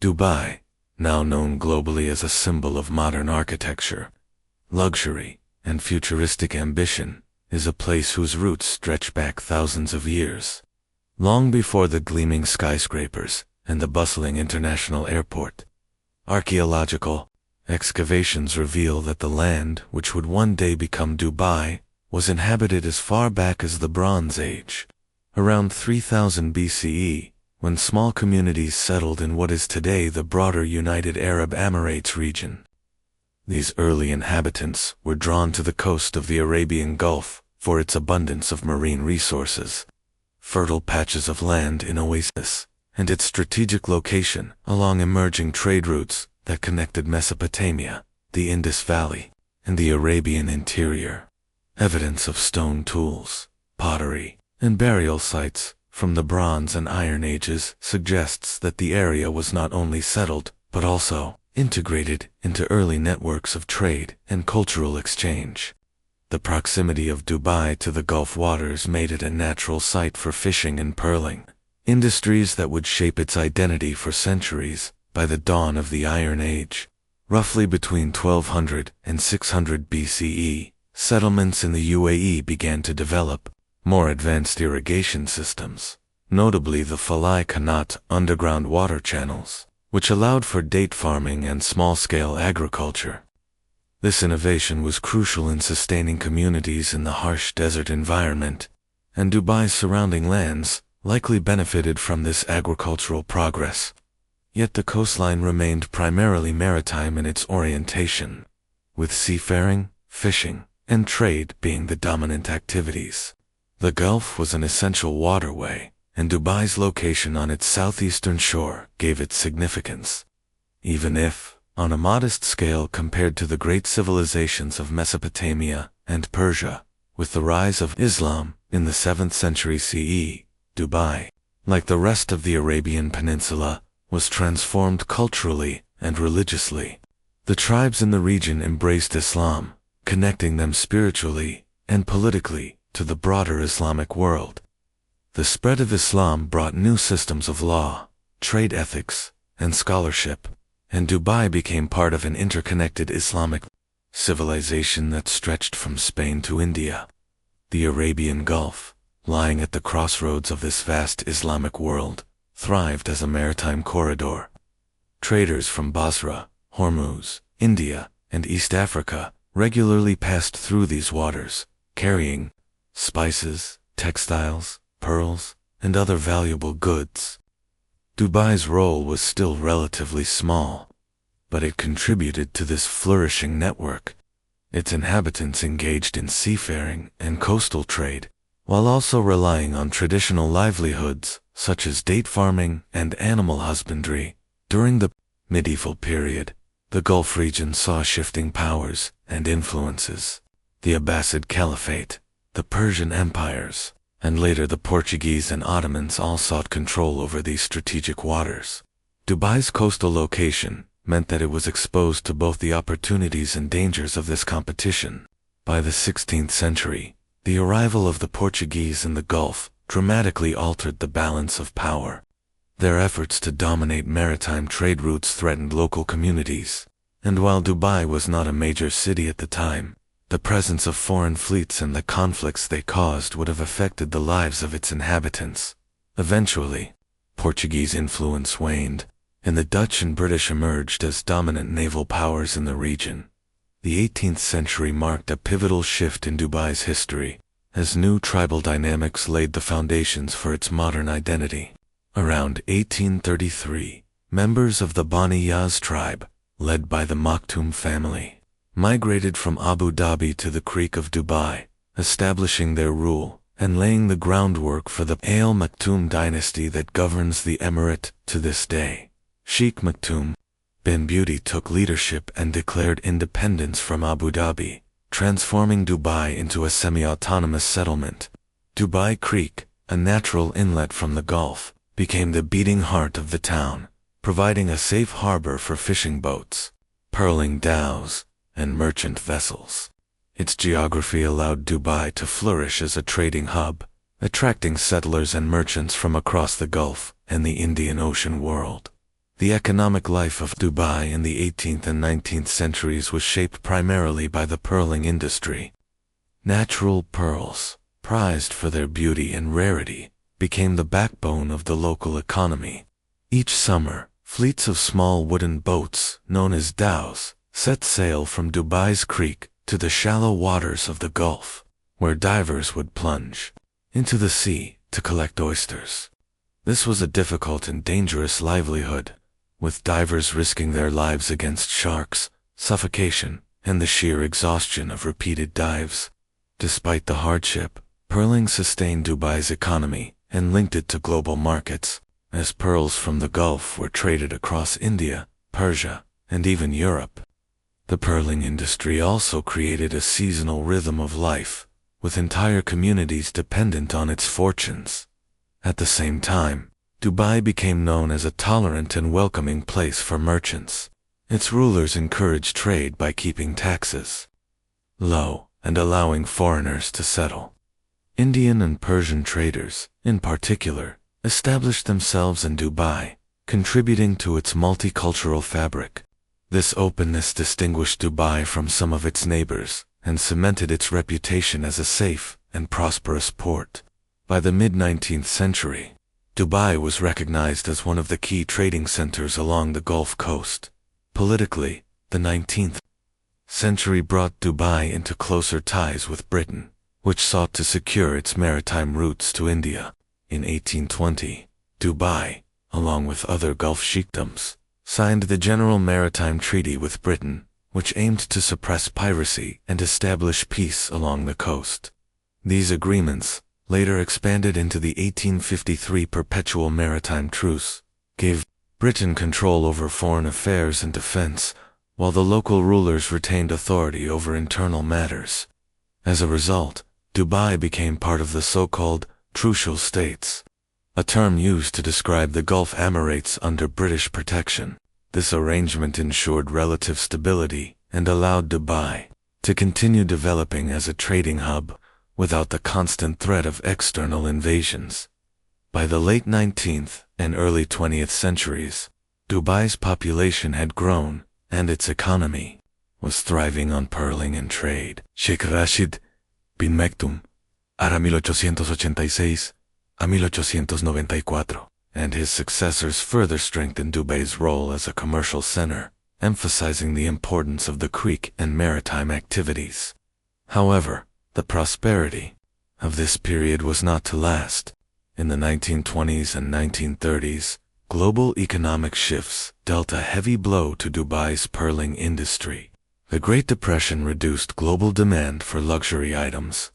Dubai, now known globally as a symbol of modern architecture, luxury, and futuristic ambition, is a place whose roots stretch back thousands of years. Long before the gleaming skyscrapers and the bustling international airport, archaeological excavations reveal that the land which would one day become Dubai was inhabited as far back as the Bronze Age, around 3000 BCE, when small communities settled in what is today the broader United Arab Emirates region. These early inhabitants were drawn to the coast of the Arabian Gulf for its abundance of marine resources, fertile patches of land in oases, and its strategic location along emerging trade routes that connected Mesopotamia, the Indus Valley, and the Arabian interior. Evidence of stone tools, pottery, and burial sites from the Bronze and Iron Ages suggests that the area was not only settled, but also integrated into early networks of trade and cultural exchange. The proximity of Dubai to the Gulf waters made it a natural site for fishing and pearling, industries that would shape its identity for centuries. By the dawn of the Iron Age, roughly between 1200 and 600 BCE, settlements in the UAE began to develop more advanced irrigation systems, notably the Falai Qanat underground water channels, which allowed for date farming and small-scale agriculture. This innovation was crucial in sustaining communities in the harsh desert environment, and Dubai's surrounding lands likely benefited from this agricultural progress. Yet the coastline remained primarily maritime in its orientation, with seafaring, fishing, and trade being the dominant activities. The Gulf was an essential waterway, and Dubai's location on its southeastern shore gave it significance. Even if, on a modest scale compared to the great civilizations of Mesopotamia and Persia, with the rise of Islam in the 7th century CE, Dubai, like the rest of the Arabian Peninsula, was transformed culturally and religiously. The tribes in the region embraced Islam, connecting them spiritually and politically to the broader Islamic world. The spread of Islam brought new systems of law, trade ethics, and scholarship, and Dubai became part of an interconnected Islamic civilization that stretched from Spain to India. The Arabian Gulf, lying at the crossroads of this vast Islamic world, thrived as a maritime corridor. Traders from Basra, Hormuz, India, and East Africa regularly passed through these waters, carrying spices, textiles, pearls, and other valuable goods. Dubai's role was still relatively small, but it contributed to this flourishing network. Its inhabitants engaged in seafaring and coastal trade, while also relying on traditional livelihoods such as date farming and animal husbandry. During the medieval period, the Gulf region saw shifting powers and influences. The Abbasid Caliphate, the Persian empires, and later the Portuguese and Ottomans all sought control over these strategic waters. Dubai's coastal location meant that it was exposed to both the opportunities and dangers of this competition. By the 16th century, the arrival of the Portuguese in the Gulf dramatically altered the balance of power. Their efforts to dominate maritime trade routes threatened local communities, and while Dubai was not a major city at the time, the presence of foreign fleets and the conflicts they caused would have affected the lives of its inhabitants. Eventually, Portuguese influence waned, and the Dutch and British emerged as dominant naval powers in the region. The 18th century marked a pivotal shift in Dubai's history, as new tribal dynamics laid the foundations for its modern identity. Around 1833, members of the Bani Yas tribe, led by the Maktoum family, migrated from Abu Dhabi to the Creek of Dubai, establishing their rule and laying the groundwork for the Al Maktoum dynasty that governs the emirate to this day. Sheikh Maktoum bin Beauty took leadership and declared independence from Abu Dhabi, transforming Dubai into a semi-autonomous settlement. Dubai Creek, a natural inlet from the Gulf, became the beating heart of the town, providing a safe harbor for fishing boats, pearling dhows, and merchant vessels. Its geography allowed Dubai to flourish as a trading hub, attracting settlers and merchants from across the Gulf and the Indian Ocean world. The economic life of Dubai in the 18th and 19th centuries was shaped primarily by the pearling industry. Natural pearls, prized for their beauty and rarity, became the backbone of the local economy. Each summer, fleets of small wooden boats, known as dhows, set sail from Dubai's creek to the shallow waters of the Gulf, where divers would plunge into the sea to collect oysters. This was a difficult and dangerous livelihood, with divers risking their lives against sharks, suffocation, and the sheer exhaustion of repeated dives. Despite the hardship, pearling sustained Dubai's economy and linked it to global markets, as pearls from the Gulf were traded across India, Persia, and even Europe. The pearling industry also created a seasonal rhythm of life, with entire communities dependent on its fortunes. At the same time, Dubai became known as a tolerant and welcoming place for merchants. Its rulers encouraged trade by keeping taxes low and allowing foreigners to settle. Indian and Persian traders, in particular, established themselves in Dubai, contributing to its multicultural fabric. This openness distinguished Dubai from some of its neighbors and cemented its reputation as a safe and prosperous port. By the mid-19th century, Dubai was recognized as one of the key trading centers along the Gulf Coast. Politically, the 19th century brought Dubai into closer ties with Britain, which sought to secure its maritime routes to India. In 1820, Dubai, along with other Gulf sheikdoms, signed the General Maritime Treaty with Britain, which aimed to suppress piracy and establish peace along the coast. These agreements, later expanded into the 1853 Perpetual Maritime Truce, gave Britain control over foreign affairs and defense, while the local rulers retained authority over internal matters. As a result, Dubai became part of the so-called Trucial States, a term used to describe the Gulf Emirates under British protection. This arrangement ensured relative stability and allowed Dubai to continue developing as a trading hub without the constant threat of external invasions. By the late 19th and early 20th centuries, Dubai's population had grown, and its economy was thriving on pearling and trade. Sheikh Rashid bin Maktoum, ara 1886 a 1894, and his successors further strengthened Dubai's role as a commercial center, emphasizing the importance of the creek and maritime activities. However, the prosperity of this period was not to last. In the 1920s and 1930s, global economic shifts dealt a heavy blow to Dubai's pearling industry. The Great Depression reduced global demand for luxury items,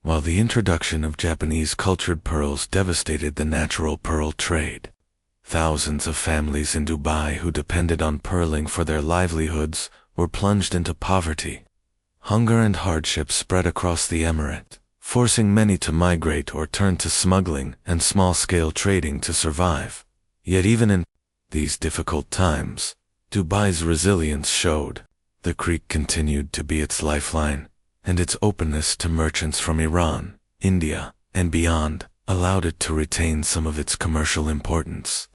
while the introduction of Japanese cultured pearls devastated the natural pearl trade. Thousands of families in Dubai who depended on pearling for their livelihoods were plunged into poverty. Hunger and hardship spread across the emirate, forcing many to migrate or turn to smuggling and small-scale trading to survive. Yet even in these difficult times, Dubai's resilience showed. The creek continued to be its lifeline, and its openness to merchants from Iran, India, and beyond allowed it to retain some of its commercial importance.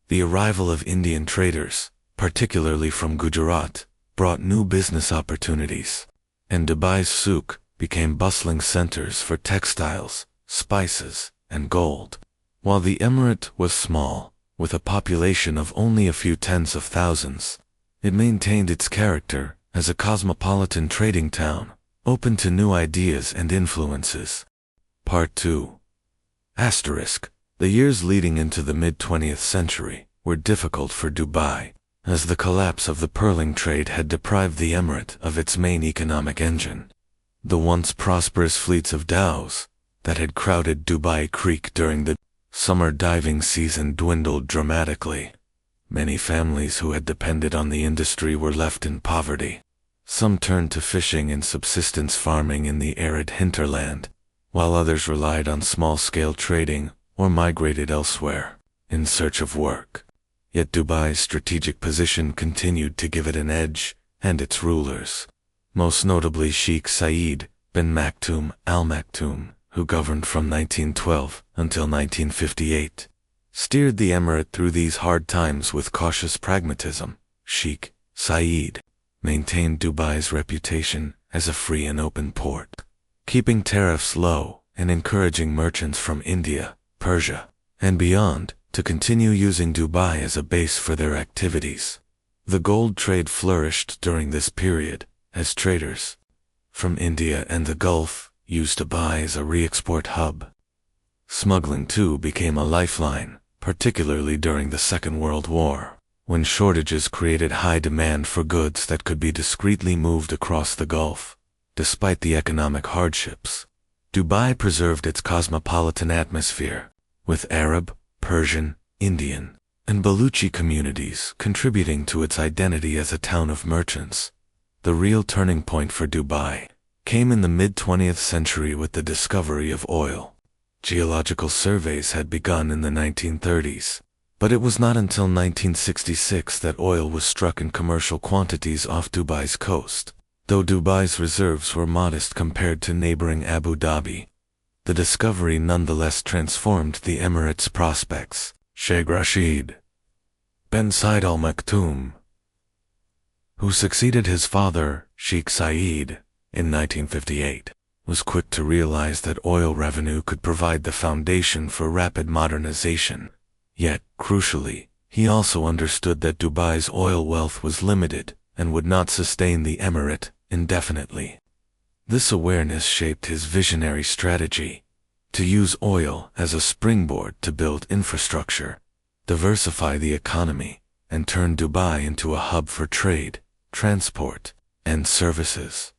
The arrival of Indian traders, particularly from Gujarat, brought new business opportunities, and Dubai's souk became bustling centers for textiles, spices, and gold. While the emirate was small, with a population of only a few tens of thousands, it maintained its character as a cosmopolitan trading town, open to new ideas and influences. Part 2. The years leading into the mid-20th century were difficult for Dubai, as the collapse of the pearling trade had deprived the emirate of its main economic engine. The once prosperous fleets of dhows that had crowded Dubai Creek during the summer diving season dwindled dramatically. Many families who had depended on the industry were left in poverty. Some turned to fishing and subsistence farming in the arid hinterland, while others relied on small-scale trading or migrated elsewhere in search of work. Yet Dubai's strategic position continued to give it an edge, and its rulers, most notably Sheikh Saeed bin Maktoum al Maktoum, who governed from 1912 until 1958, steered the emirate through these hard times with cautious pragmatism. Sheikh Saeed maintained Dubai's reputation as a free and open port, keeping tariffs low and encouraging merchants from India, Persia, and beyond to continue using Dubai as a base for their activities. The gold trade flourished during this period, as traders from India and the Gulf used Dubai as a re-export hub. Smuggling too became a lifeline, particularly during the Second World War, when shortages created high demand for goods that could be discreetly moved across the Gulf. Despite the economic hardships, Dubai preserved its cosmopolitan atmosphere, with Arab, Persian, Indian, and Baluchi communities contributing to its identity as a town of merchants. The real turning point for Dubai came in the mid-20th century with the discovery of oil. Geological surveys had begun in the 1930s, but it was not until 1966 that oil was struck in commercial quantities off Dubai's coast. Though Dubai's reserves were modest compared to neighboring Abu Dhabi, the discovery nonetheless transformed the Emirates' prospects. Sheikh Rashid bin Saeed Al Maktoum, who succeeded his father, Sheikh Saeed, in 1958, was quick to realize that oil revenue could provide the foundation for rapid modernization. Yet, crucially, he also understood that Dubai's oil wealth was limited and would not sustain the emirate indefinitely. This awareness shaped his visionary strategy: to use oil as a springboard to build infrastructure, diversify the economy, and turn Dubai into a hub for trade, transport, and services.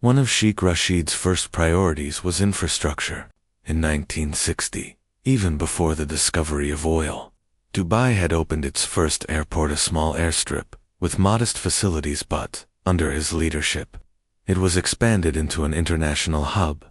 One of Sheikh Rashid's first priorities was infrastructure. In 1960, even before the discovery of oil, Dubai had opened its first airport, a small airstrip, with modest facilities, but, under his leadership, it was expanded into an international hub.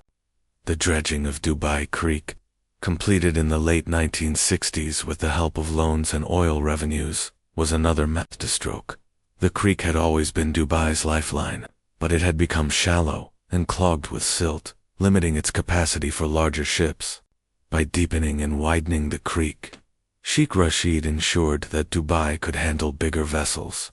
The dredging of Dubai Creek, completed in the late 1960s with the help of loans and oil revenues, was another masterstroke. The creek had always been Dubai's lifeline, but it had become shallow and clogged with silt, limiting its capacity for larger ships. By deepening and widening the creek, Sheikh Rashid ensured that Dubai could handle bigger vessels,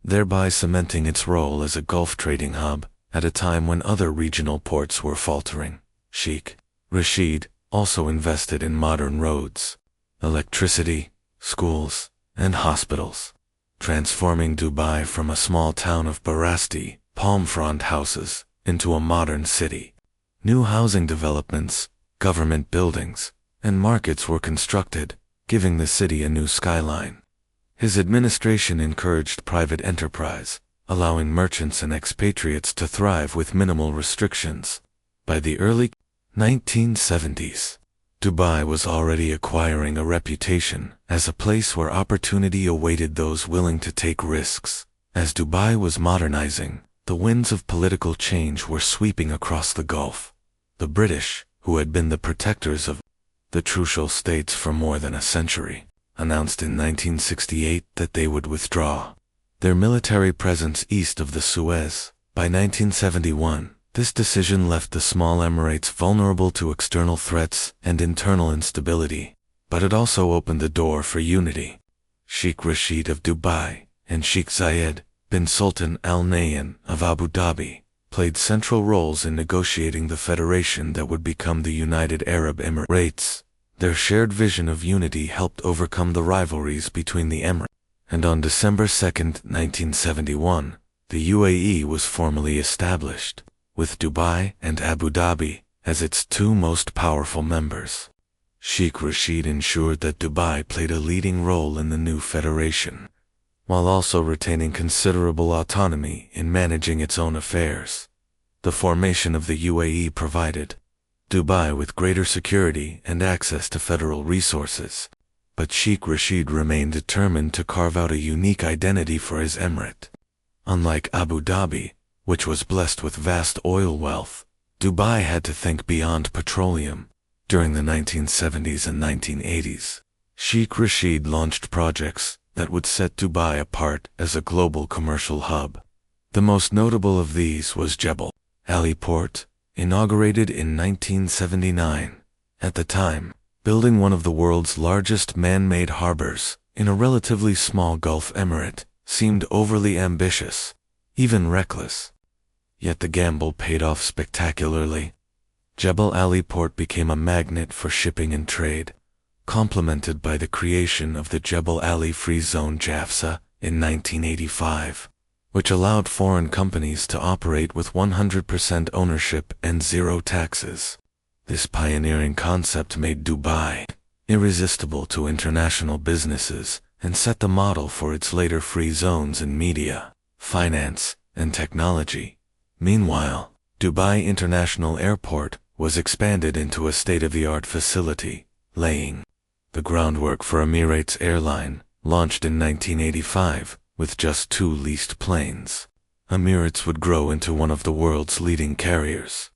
thereby cementing its role as a Gulf trading hub at a time when other regional ports were faltering. Sheikh Rashid also invested in modern roads, electricity, schools, and hospitals, transforming Dubai from a small town of Barasti, palm frond houses, into a modern city. New housing developments, government buildings, and markets were constructed, giving the city a new skyline. His administration encouraged private enterprise, allowing merchants and expatriates to thrive with minimal restrictions. By the early 1970s, Dubai was already acquiring a reputation as a place where opportunity awaited those willing to take risks. As Dubai was modernizing, the winds of political change were sweeping across the Gulf. The British, who had been the protectors of the Trucial States for more than a century, announced in 1968 that they would withdraw their military presence east of the Suez. By 1971, this decision left the small Emirates vulnerable to external threats and internal instability, but it also opened the door for unity. Sheikh Rashid of Dubai and Sheikh Zayed bin Sultan Al Nahyan of Abu Dhabi played central roles in negotiating the federation that would become the United Arab Emirates. Their shared vision of unity helped overcome the rivalries between the Emirates, and on December 2, 1971, the UAE was formally established, with Dubai and Abu Dhabi as its two most powerful members. Sheikh Rashid ensured that Dubai played a leading role in the new federation, while also retaining considerable autonomy in managing its own affairs. The formation of the UAE provided Dubai with greater security and access to federal resources, but Sheikh Rashid remained determined to carve out a unique identity for his emirate. Unlike Abu Dhabi, which was blessed with vast oil wealth, Dubai had to think beyond petroleum. During the 1970s and 1980s, Sheikh Rashid launched projects that would set Dubai apart as a global commercial hub. The most notable of these was Jebel Ali Port, inaugurated in 1979. At the time, Building one of the world's largest man-made harbors in a relatively small Gulf emirate seemed overly ambitious, even reckless. Yet the gamble paid off spectacularly. Jebel Ali Port became a magnet for shipping and trade, complemented by the creation of the Jebel Ali Free Zone JAFZA in 1985, which allowed foreign companies to operate with 100% ownership and zero taxes. This pioneering concept made Dubai irresistible to international businesses and set the model for its later free zones in media, finance, and technology. Meanwhile, Dubai International Airport was expanded into a state-of-the-art facility, laying the groundwork for Emirates Airline, launched in 1985 with just 2 leased planes. Emirates would grow into one of the world's leading carriers,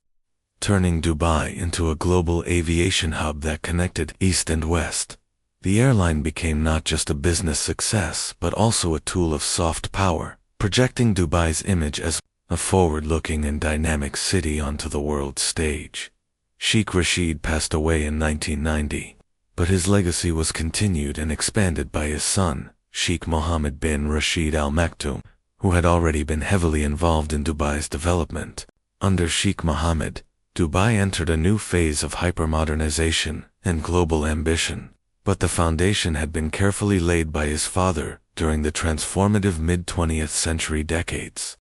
turning Dubai into a global aviation hub that connected East and West. The airline became not just a business success but also a tool of soft power, projecting Dubai's image as a forward-looking and dynamic city onto the world stage. Sheikh Rashid passed away in 1990, but his legacy was continued and expanded by his son, Sheikh Mohammed bin Rashid Al Maktoum, who had already been heavily involved in Dubai's development. Under Sheikh Mohammed, Dubai entered a new phase of hypermodernization and global ambition, but the foundation had been carefully laid by his father during the transformative mid-20th century decades.